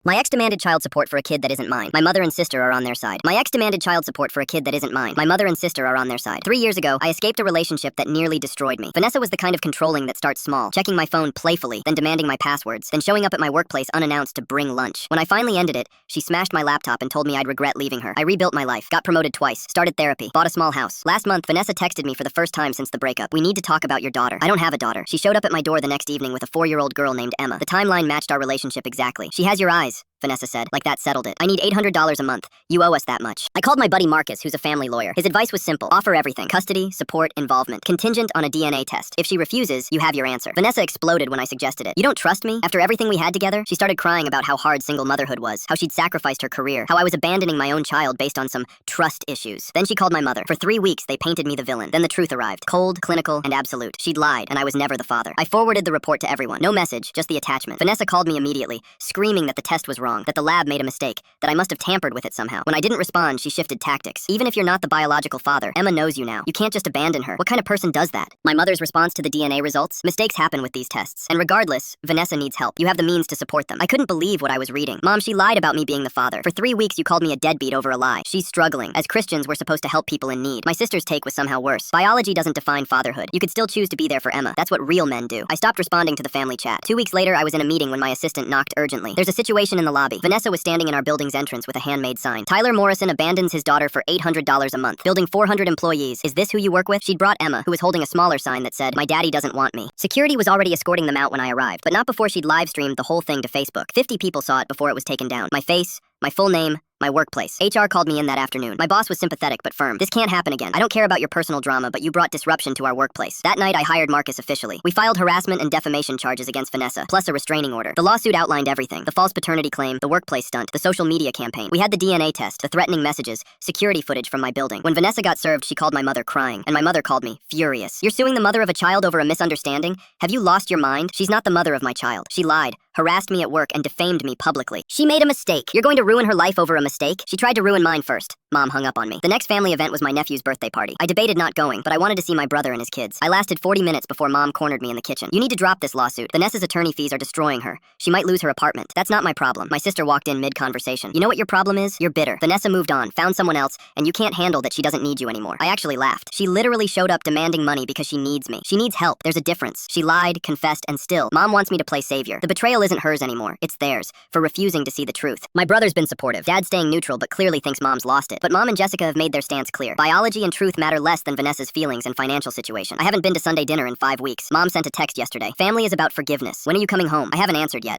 My ex demanded child support for a kid that isn't mine. My mother and sister are on their side. My ex demanded child support for a kid that isn't mine. My mother and sister are on their side. 3 years ago, I escaped a relationship that nearly destroyed me. Vanessa was the kind of controlling that starts small, checking my phone playfully, then demanding my passwords, then showing up at my workplace unannounced to bring lunch. When I finally ended it, she smashed my laptop and told me I'd regret leaving her. I rebuilt my life, got promoted twice, started therapy, bought a small house. Last month, Vanessa texted me for the first time since the breakup. We need to talk about your daughter. I don't have a daughter. She showed up at my door the next evening with a 4-year-old girl named Emma. The timeline matched our relationship exactly. She has your eyes, Vanessa said. Like that settled it. I need $800 a month. You owe us that much. I called my buddy Marcus, who's a family lawyer. His advice was simple. Offer everything. Custody, support, involvement. Contingent on a DNA test. If she refuses, you have your answer. Vanessa exploded when I suggested it. You don't trust me? After everything we had together? She started crying about how hard single motherhood was, how she'd sacrificed her career, how I was abandoning my own child based on some trust issues. Then she called my mother. For 3 weeks, they painted me the villain. Then the truth arrived. Cold, clinical, and absolute. She'd lied, and I was never the father. I forwarded the report to everyone. No message, just the attachment. Vanessa called me immediately, screaming that the test was wrong, that the lab made a mistake, that I must have tampered with it somehow. When I didn't respond, she shifted tactics. Even if you're not the biological father, Emma knows you now. You can't just abandon her. What kind of person does that? My mother's response to the DNA results? Mistakes happen with these tests. And regardless, Vanessa needs help. You have the means to support them. I couldn't believe what I was reading. Mom, she lied about me being the father. For 3 weeks, you called me a deadbeat over a lie. She's struggling. As Christians, we're supposed to help people in need. My sister's take was somehow worse. Biology doesn't define fatherhood. You could still choose to be there for Emma. That's what real men do. I stopped responding to the family chat. 2 weeks later, I was in a meeting when my assistant knocked urgently. There's a situation in the lobby. Vanessa was standing in our building's entrance with a handmade sign. Tyler Morrison abandons his daughter for $800 a month. Building 400 employees. Is this who you work with? She'd brought Emma, who was holding a smaller sign that said, "My daddy doesn't want me." Security was already escorting them out when I arrived, but not before she'd live-streamed the whole thing to Facebook. 50 people saw it before it was taken down. My face, my full name, my workplace. HR called me in that afternoon. My boss was sympathetic but firm. This can't happen again. I don't care about your personal drama, but you brought disruption to our workplace. That night, I hired Marcus officially. We filed harassment and defamation charges against Vanessa, plus a restraining order. The lawsuit outlined everything. The false paternity claim, the workplace stunt, the social media campaign. We had the DNA test, the threatening messages, security footage from my building. When Vanessa got served, she called my mother crying, and my mother called me furious. You're suing the mother of a child over a misunderstanding? Have you lost your mind? She's not the mother of my child. She lied, harassed me at work, and defamed me publicly. She made a mistake. You're going to ruin her life over a mistake? She tried to ruin mine first. Mom hung up on me. The next family event was my nephew's birthday party. I debated not going, but I wanted to see my brother and his kids. I lasted 40 minutes before Mom cornered me in the kitchen. You need to drop this lawsuit. Vanessa's attorney fees are destroying her. She might lose her apartment. That's not my problem. My sister walked in mid-conversation. You know what your problem is? You're bitter. Vanessa moved on, found someone else, and you can't handle that she doesn't need you anymore. I actually laughed. She literally showed up demanding money because she needs me. She needs help. There's a difference. She lied, confessed, and still, Mom wants me to play savior. The betrayal isn't hers anymore. It's theirs, for refusing to see the truth. My brother's been supportive. Dad's staying neutral, but clearly thinks Mom's lost it. But Mom and Jessica have made their stance clear. Biology and truth matter less than Vanessa's feelings and financial situation. I haven't been to Sunday dinner in 5 weeks. Mom sent a text yesterday. Family is about forgiveness. When are you coming home? I haven't answered yet.